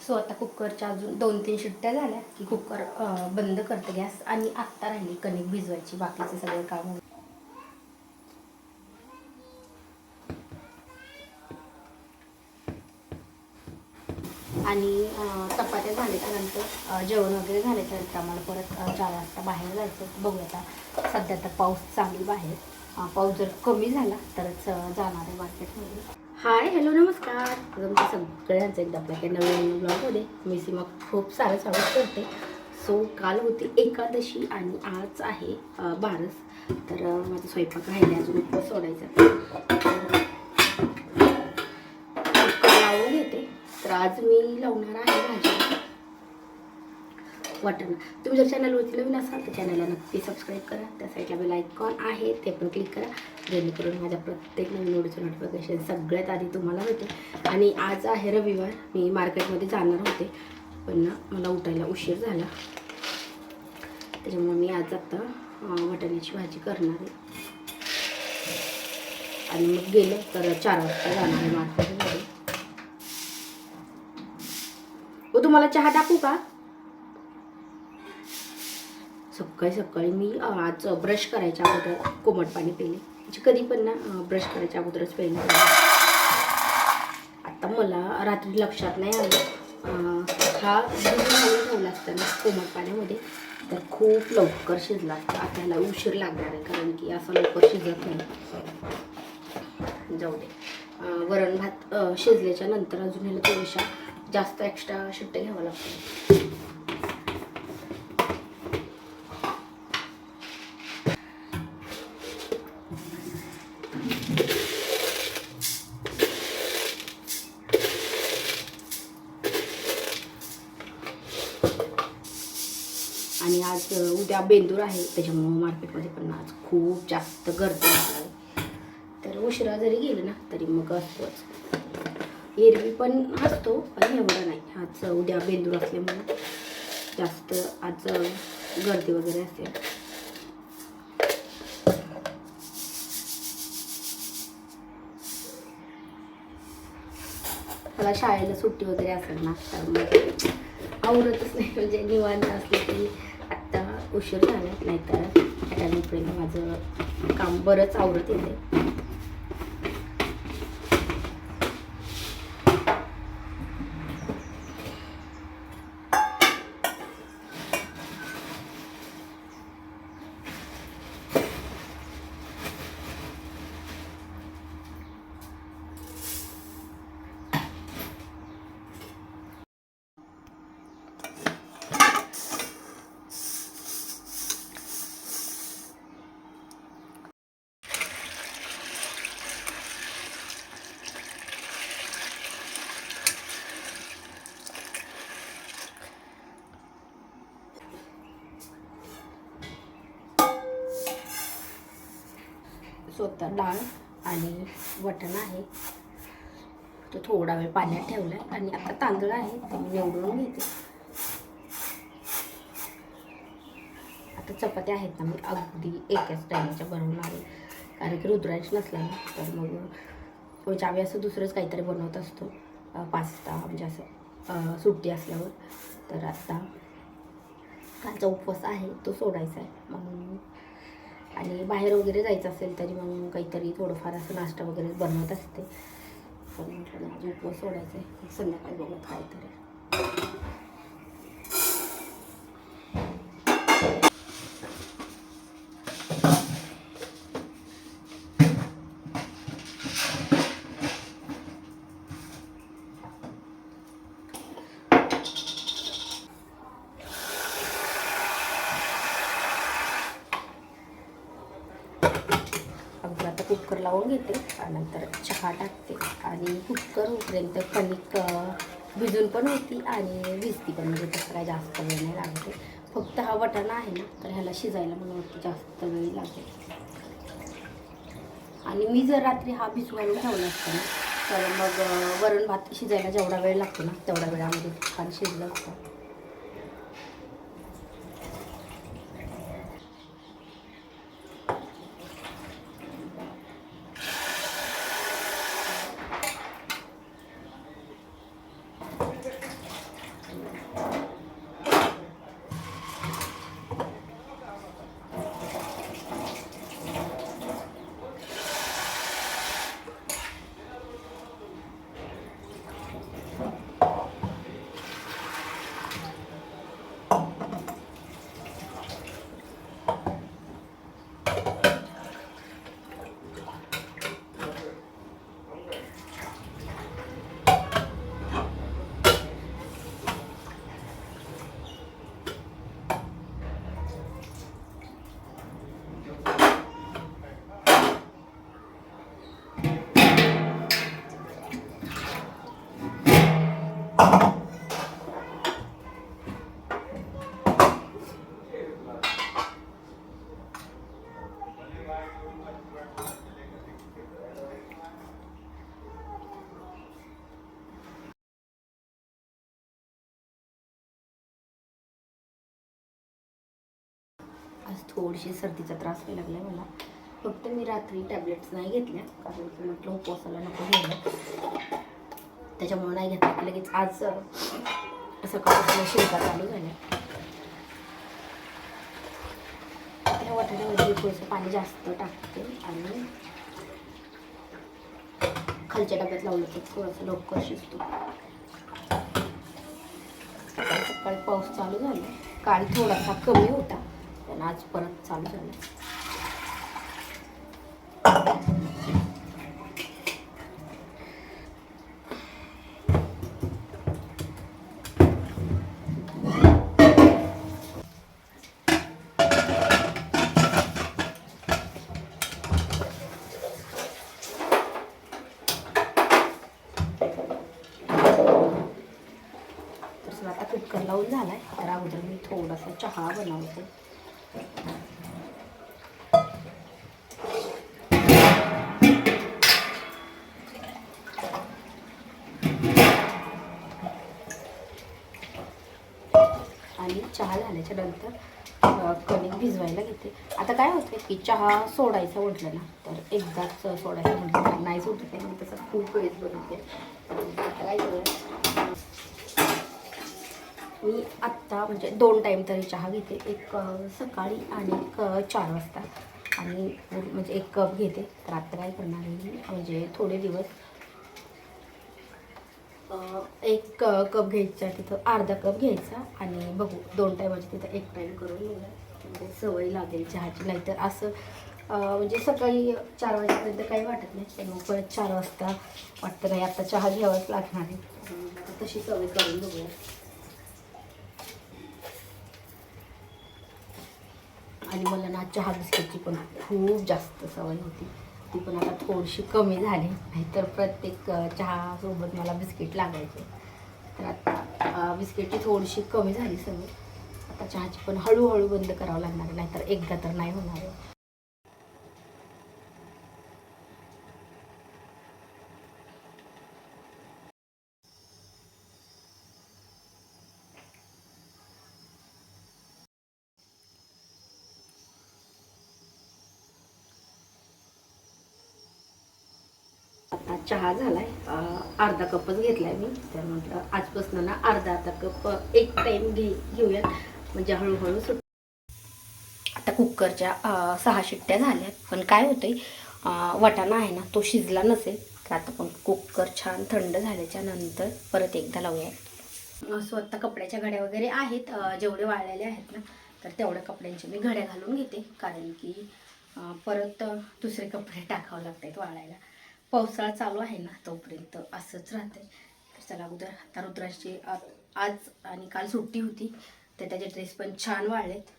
So आता कुकरच्या अजून 2-3 शिट्ट्या झाल्या की कुकर बंद करते गॅस. आणि आत्ता राहिली कणिक भिजवायची, बाकीचं सगळं काम. आणि चपात्या झाल्याच्यानंतर जेवण वगैरे झाल्याच्यानंतर आम्हाला परत 4 वाजता बाहेर जायचं. बघूया आता, सध्या तर पाऊस चालू बाहेर. पाऊस जर कमी झाला तरच जाणार आहे मार्केटमध्ये. हाय, हॅलो, नमस्कार. तुमच्या सगळ्यांचं एकदा आपल्या नवीन ब्लॉगमध्ये मी सीमा खूप सारं स्वागत करते. सो काल होती एकादशी आणि आज आहे बारस. तर माझा स्वयंपाक राहिला अजून, उपवास सोडायचा. लावून घेते. तर आज मी लावणार आहे भाजी वाटाणा. तुम्ही जर चॅनलवरती नवीन असाल तर चॅनलला नक्की सबस्क्राईब करा. त्या साईडला बेल आयकॉन आहे ते पण क्लिक करा, जेणेकरून माझ्या प्रत्येक नवीन व्हिडिओचं नोटिफिकेशन सगळ्यात आधी तुम्हाला मिळते. आणि आज आहे रविवार. मी मार्केटमध्ये जाणार होते पण मला उठायला उशीर झाला, त्याच्यामुळे मी आज आता वाटाण्याची भाजी करणार आहे. आणि मग गेलं तर 4 वाजता जाणार आहे मार्केटमध्ये. तुम्हाला चहा टाकू का? सकाळी सकाळी मी आज ब्रश करायच्या अगोदर कोमट पाणी पिले. म्हणजे कधी पण ना ब्रश करायच्या अगोदरच पिले. आता मला रात्री लक्षात नाही आलं, हा भिजून ठेवला असताना कोमट पाण्यामध्ये तर खूप लवकर शिजला असता. आता ह्याला उशीर लागणार आहे, कारण की असं लवकर शिजत नाही. जाऊ दे. वरण भात शिजल्याच्या नंतर अजून ह्याला थोड्याशा जास्त एक्स्ट्रा शिट्ट्या घ्यावं लागतं. आणि आज उद्या बेंदूर आहे, त्याच्यामुळं मार्केटमध्ये पण आज खूप जास्त गर्दी लागणार आहे. तर उशिरा जरी गेलं ना तरी मग असतोच. एरवी पण असतो पण एवढं नाही. आज उद्या बेंदूर असल्यामुळे जास्त आज गर्दी वगैरे असेल. मला शाळेला सुट्टी वगैरे असेल ना तर मग आवरतच नाही. म्हणजे निवांत असले की आत्ता उशीर झाला, नाहीतर अकॅडमीपर्यंत माझं काम बरंच आवरत येते. स्वतः डाळ आणि वाटाणा आहे तो थोडा वेळ पाण्यात ठेवला आहे. आणि आता तांदूळ आहे ते मी निवडून घेते. आता चपात्या आहेत ना मी अगदी एकाच टायमाच्या बनवणार आहे, कारण की रुद्रांश नसला ना तर मग ज्यावेळी असं दुसरंच काहीतरी बनवत असतो, पास्ता म्हणजे असं सुट्टी असल्यावर. तर आता कालचा उपवास आहे तो सोडायचा आहे म्हणून. आणि बाहेर वगैरे जायचं असेल तरी मग काहीतरी थोडंफार असं नाश्ता वगैरे बनवत असते. पण म्हटलं माझा उपवास सोडायचा आहे, संध्याकाळी बघत काहीतरी. आता कुकर लावून घेते आणि नंतर चहा टाकते. आणि कुकर होईपर्यंत कणिक भिजून पण होती आणि भिजती पण, म्हणजे तसं काय जास्त वेळ नाही लागते. फक्त हा वाटाणा आहे ना तर ह्याला शिजायला मला वाटतं जास्त वेळ लागेल. आणि मी जर रात्री हा भिजवायला ठेवला असता ना तर मग वरण भात शिजायला जेवढा वेळ लागतो ना तेवढ्या वेळामध्ये छान शिजलं असतं. आज थोडीशी सर्दीचा त्रास व्हायला लागला मला. फक्त मी रात्री टॅबलेट्स नाही घेतल्या, कारण की म्हटलं उपवासाला नको घ्यायला, त्याच्यामुळे नाही घेतल्या. लगेच आज सकाळपासून शिंका चालू झाल्या. त्या वाटाण्यामध्ये थोडंसं पाणी जास्त टाकते आणि खालच्या डब्यात लावलं तर थोडंसं लवकर शिजतो. सकाळी पाऊस चालू झाला, काल थोडासा कमी होता पण आज परत चालू झाला. आता कुकर लावून झालाय, तर अगोदर मी थोडासा चहा बनवते. आणि चहा झाल्याच्या नंतर कणिक भिजवायला घेते. आता काय होतं की चहा सोडायचा म्हटलं ना तर एकदाच सोडायचं म्हटलं नाही सुटत आहे. मी तसं खूप वेळेस बनवते. आता काय करूया, मी आत्ता म्हणजे 2 टाईम तरी चहा घेते, एक सकाळी आणि एक 4 वाजता, आणि म्हणजे 1 कप घेते. तर आत्ता काय करणार आहे मी, म्हणजे थोडे दिवस 1 कप घ्यायचा, तिथं अर्धा कप घ्यायचा, आणि बघू 2 टायमाची तिथं 1 टाईम करून घेऊया, म्हणजे सवय लागेल चहाची. नाहीतर असं म्हणजे सकाळी 4 वाजेपर्यंत काही वाटत नाही, पण मग परत 4 वाजता वाटतं नाही आता चहा घ्यावाच लागणार आहे. तशी सवय करून बघूया. आणि मला ना चहा बिस्किटची पण खूप जास्त सवय होती, ती पण आता थोडीशी कमी झाली. नाहीतर प्रत्येक चहासोबत मला बिस्किट लागायचे. तर आता बिस्किटची थोडीशी कमी झाली सवय. आता चहाची पण हळूहळू बंद करावं लागणार आहे, नाहीतर एकदा तर नाही होणार आहे. आता चहा झालाय, अर्धा कपच घेतलाय मी. तर म्हटलं आजपासून ना अर्धा कप 1 टाईम घेऊयात, म्हणजे हळूहळू सुट. आता कुकरच्या 6 शिट्ट्या झाल्यात, पण काय होतंय वाटाणा आहे ना तो शिजला नसेल. तर आता पण कुकर छान थंड झाल्याच्या नंतर परत एकदा लावूया. स्वतः कपड्याच्या घड्या वगैरे आहेत, जेवढे वाळलेले आहेत ना तर तेवढ्या कपड्यांचे मी घड्या घालून घेते, कारण की परत दुसरे कपडे टाकावे लागतात वाळायला. पावसाळा चालू आहे ना तोपर्यंत असंच राहते. तर चला अगोदर आता रुद्राची आज आणि काल सुट्टी होती, तर त्याचे ड्रेस पण छान वाळलेत.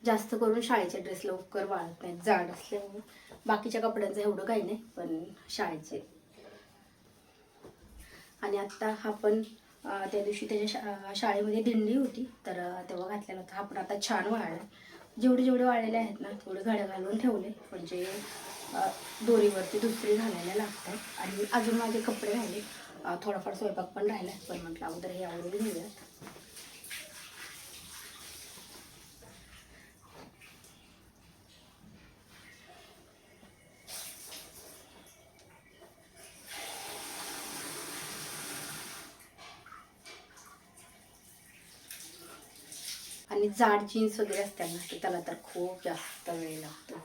जास्त करून शाळेचे ड्रेस लवकर वाळत नाहीत जाड असल्यामुळे. बाकीच्या कपड्यांचं एवढं काही नाही, पण शाळेचे. आणि आत्ता हा पण त्या दिवशी त्याच्या शाळेमध्ये दिंडी होती, तर तेव्हा घातलेला होता. हा पण आता छान वाळला. जेवढे वाळलेले आहेत ना तेवढे घड्या घालून ठेवले, म्हणजे दोरीवरती दुसरी घालायला लागतात. आणि अजून माझे कपडे राहिले, थोडाफार स्वयंपाक पण राहिला, पण म्हटलं अगोदर हे आवडून घेऊयात. आणि जाड जीन्स वगैरे असतात ना की त्याला तर खूप जास्त वेळ लागतो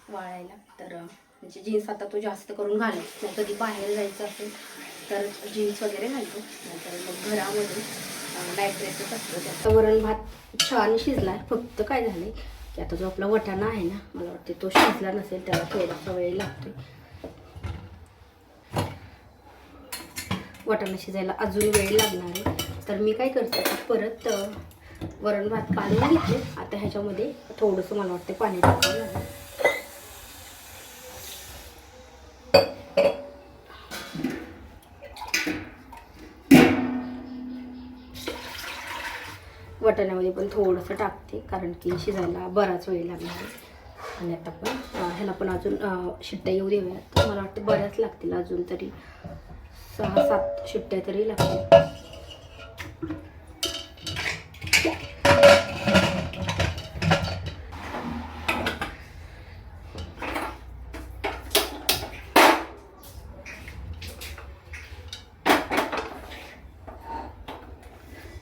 वाळायला. तर म्हणजे जीन्स आता तो जास्त करून घालत नाही. कधी बाहेर जायचं असेल तर जीन्स वगैरे घालतो, नाहीतर मग घरामध्ये नाईट ड्रेसच असतो. त्याचा वरण भात छान शिजला. फक्त काय झालं की आता जो आपला वाटाणा आहे ना, मला वाटते तो शिजला नसेल, त्याला थोडासा वेळ लागतो. वाटाणा शिजायला अजून वेळ लागणार आहे. तर मी काय करते, परत वरण भात काढून घेतले. आता ह्याच्यामध्ये थोडंसं मला वाटते पाणी टाकावं लागेल. वाटाण्यामध्ये पण थोडंसं टाकते, कारण की शिजायला बराच वेळ लागणार आहे. आणि आता पण ह्याला पण अजून शिट्ट्या येऊ देऊयात. मला वाटतं बऱ्याच लागतील, अजून तरी 6-7 शिट्ट्या तरी लागतील.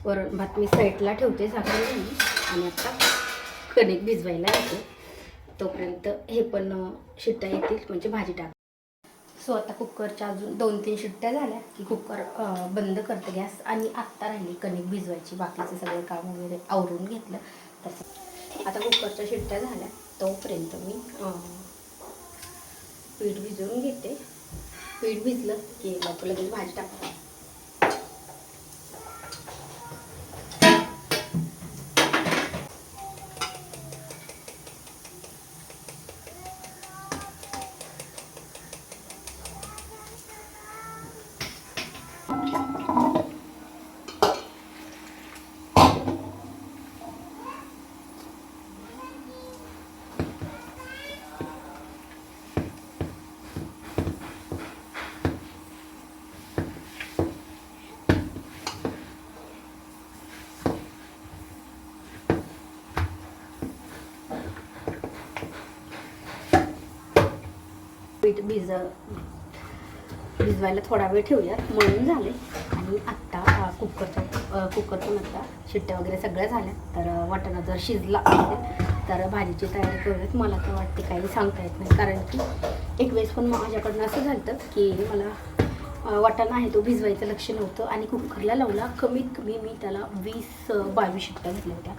वरण भात मी साईडला ठेवते साखर आणि आता कणिक भिजवायला येते. तोपर्यंत हे पण शिट्ट्या येतील म्हणजे भाजी टाक. सो आता कुकरच्या अजून 2-3 शिट्ट्या झाल्या की कुकर बंद करते गॅस. आणि आत्ता राहिली कणिक भिजवायची, बाकीचं सगळं काम वगैरे आवरून घेतलं. तसं आता कुकरच्या शिट्ट्या झाल्या, तोपर्यंत मी पीठ भिजवून घेते. पीठ भिजलं की लगेच भाजी टाकते. पीठ भिजवायला थोडा वेळ ठेवूयात, मळून झाले. आणि आत्ता कुकरतून आता शिट्ट्या वगैरे सगळ्या झाल्या. तर वाटाणा जर शिजला असेल तर भाजीची तयारी करूयात. मला तर वाटते काही सांगता येत नाही, कारण की एक वेळेस पण माझ्याकडनं असं झालं की मला वाटाणा आहे तो भिजवायचं लक्ष नव्हतं आणि कुकरला लावला. कमीत कमी मी त्याला 20-22 शिट्ट्या घेतल्या होत्या,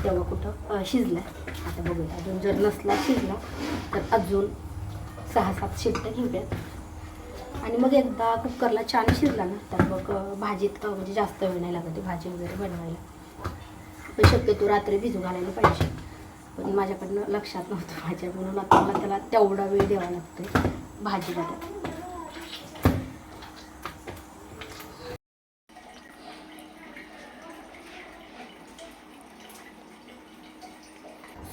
तेव्हा कुठं शिजल्या. आता बघूया, अजून जर नसला शिजला तर अजून 6-7 शिट्ट्या घेऊयात. आणि मग एकदा कुकरला छान शिजला ना तर मग भाजीत म्हणजे जास्त वेळ नाही लागत भाजी वगैरे बनवायला. पण शक्यतो रात्री भिजू घालायला पाहिजे, पण माझ्याकडनं लक्षात नव्हतं माझ्या, म्हणून आता मला त्याला तेवढा वेळ द्यावा लागतो भाजीमध्ये.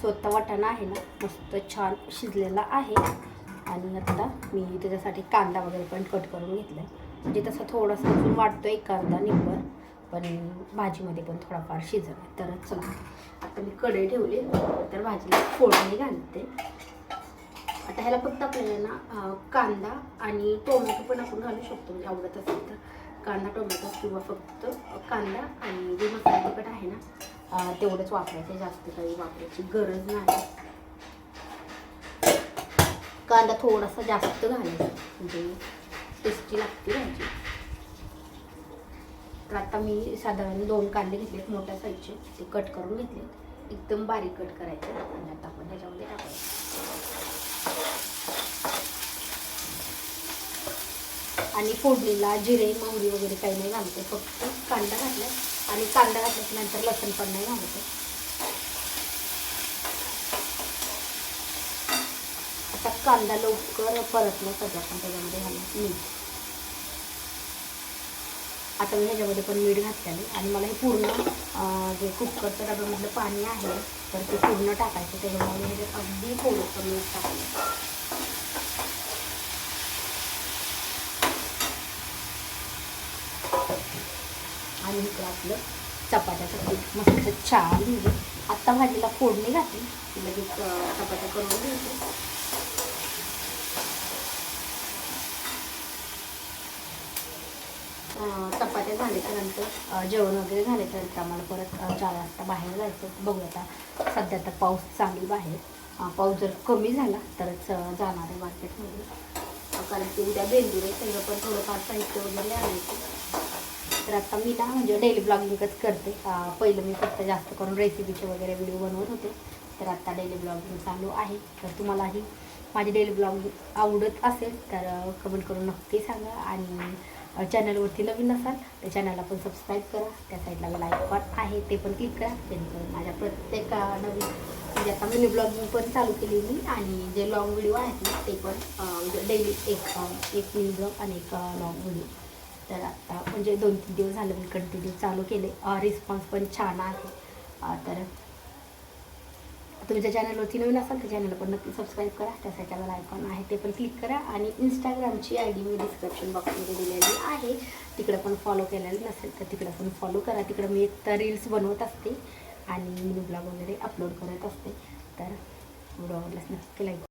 स्वतः वाटाणा आहे ना मस्त छान शिजलेला आहे. आणि आता मी त्याच्यासाठी कांदा वगैरे पण कट करून घेतला आहे, म्हणजे तसं थोडासा अजून वाटतो एक कांदा निव्वळ, पण भाजीमध्ये पण थोडाफार शिजला. तर चला आता मी कढई ठेवली, तर भाजीला फोडणी घालते. आता ह्याला फक्त आपल्याला ना कांदा आणि टोमॅटो पण आपण घालू शकतो, म्हणजे आवडत असेल तर कांदा टोमॅटो, किंवा फक्त कांदा आणि जे मसाला तिखट आहे ना तेवढंच वापरायचं, जास्त काही वापरायची गरज नाही. कांदा थोडासा जास्त घालायचा म्हणजे टेस्टी लागते भाजी. तर आता मी साधारण 2 कांदे घेतलेत मोठ्या साईजचे, ते कट करून घेतलेत, एकदम बारीक कट करायचे. आणि आता आपण त्याच्यामध्ये टाकायचं. आणि फोडणीला जिरे मोहरी वगैरे काही नाही घालते, फक्त कांदा घातला. आणि कांदा घातल्याच्या नंतर लसूण पण नाही घालते. आता कांदा लवकर परतण्यासाठी आपण त्याच्यामध्ये घालायचं मीठ. आता मी ह्याच्यामध्ये पण मीठ घातलेलं. आणि मला हे पूर्ण जे कुकरच्या डब्यामधलं पाणी आहे तर ते पूर्ण टाकायचं, त्याच्यामुळे ह्याच्यात अगदी थोडंसं मीठ टाकायचं. आणि इकडं आपलं चपात्याचं पीठ मस्त छान म्हणजे आत्ता भाजीला फोडणी घातली की लगेच चपात्या करून घ्यायचं. चपात्या झाल्याच्या नंतर जेवण वगैरे झाल्याच्या नंतर आम्हाला परत 4 वाजता बाहेर जायचं. बघू आता सध्या तर पाऊस चालू बाहेर, पाऊस जर कमी झाला तरच जाणार आहे मार्केटमध्ये, कारण की उद्या बेंदूर आहे, सगळं पण थोडंफार साहित्य वगैरे आणायचं. तर आता मी ना म्हणजे डेली ब्लॉगिंगच करते. पहिलं मी फक्त जास्त करून रेसिपीचे वगैरे व्हिडिओ बनवत होते, तर आता डेली ब्लॉगिंग चालू आहे. तर तुम्हालाही माझी डेली ब्लॉगिंग आवडत असेल तर कमेंट करून नक्की सांगा. आणि चॅनलवरती नवीन नसाल तर चॅनलला पण सबस्क्राईब करा, त्या साईडला बेल आयकॉन आहे ते पण क्लिक करा, जेणेकरून माझ्या प्रत्येक नवीन म्हणजे आता मिनी ब्लॉगिंग पण चालू केली मी. आणि जे लॉंग व्हिडिओ आहेत ना ते पण म्हणजे डेली एक मिनी ब्लॉग आणि एक लॉंग व्हिडिओ तर आता म्हणजे 2-3 दिवस झालं मी कंटिन्यू चालू केले. रिस्पॉन्स पण छान आहे. तर तुमच्या चॅनलवरती नवीन असाल तर चॅनल पण नक्की सबस्क्राईब करा. त्यासाठी बेल आयकॉन आहे ते पण क्लिक करा. आणि इंस्टाग्रामची आय डी मी डिस्क्रिप्शन बॉक्समध्ये दिलेली आहे, तिकडं पण फॉलो केलेलं नसेल तर तिकडं पण फॉलो करा. तिकडं मी एक तर रील्स बनवत असते आणि मिनी ब्लॉग वगैरे अपलोड करत असते. तर व्हिडिओ आवडल्यास नक्की लाईक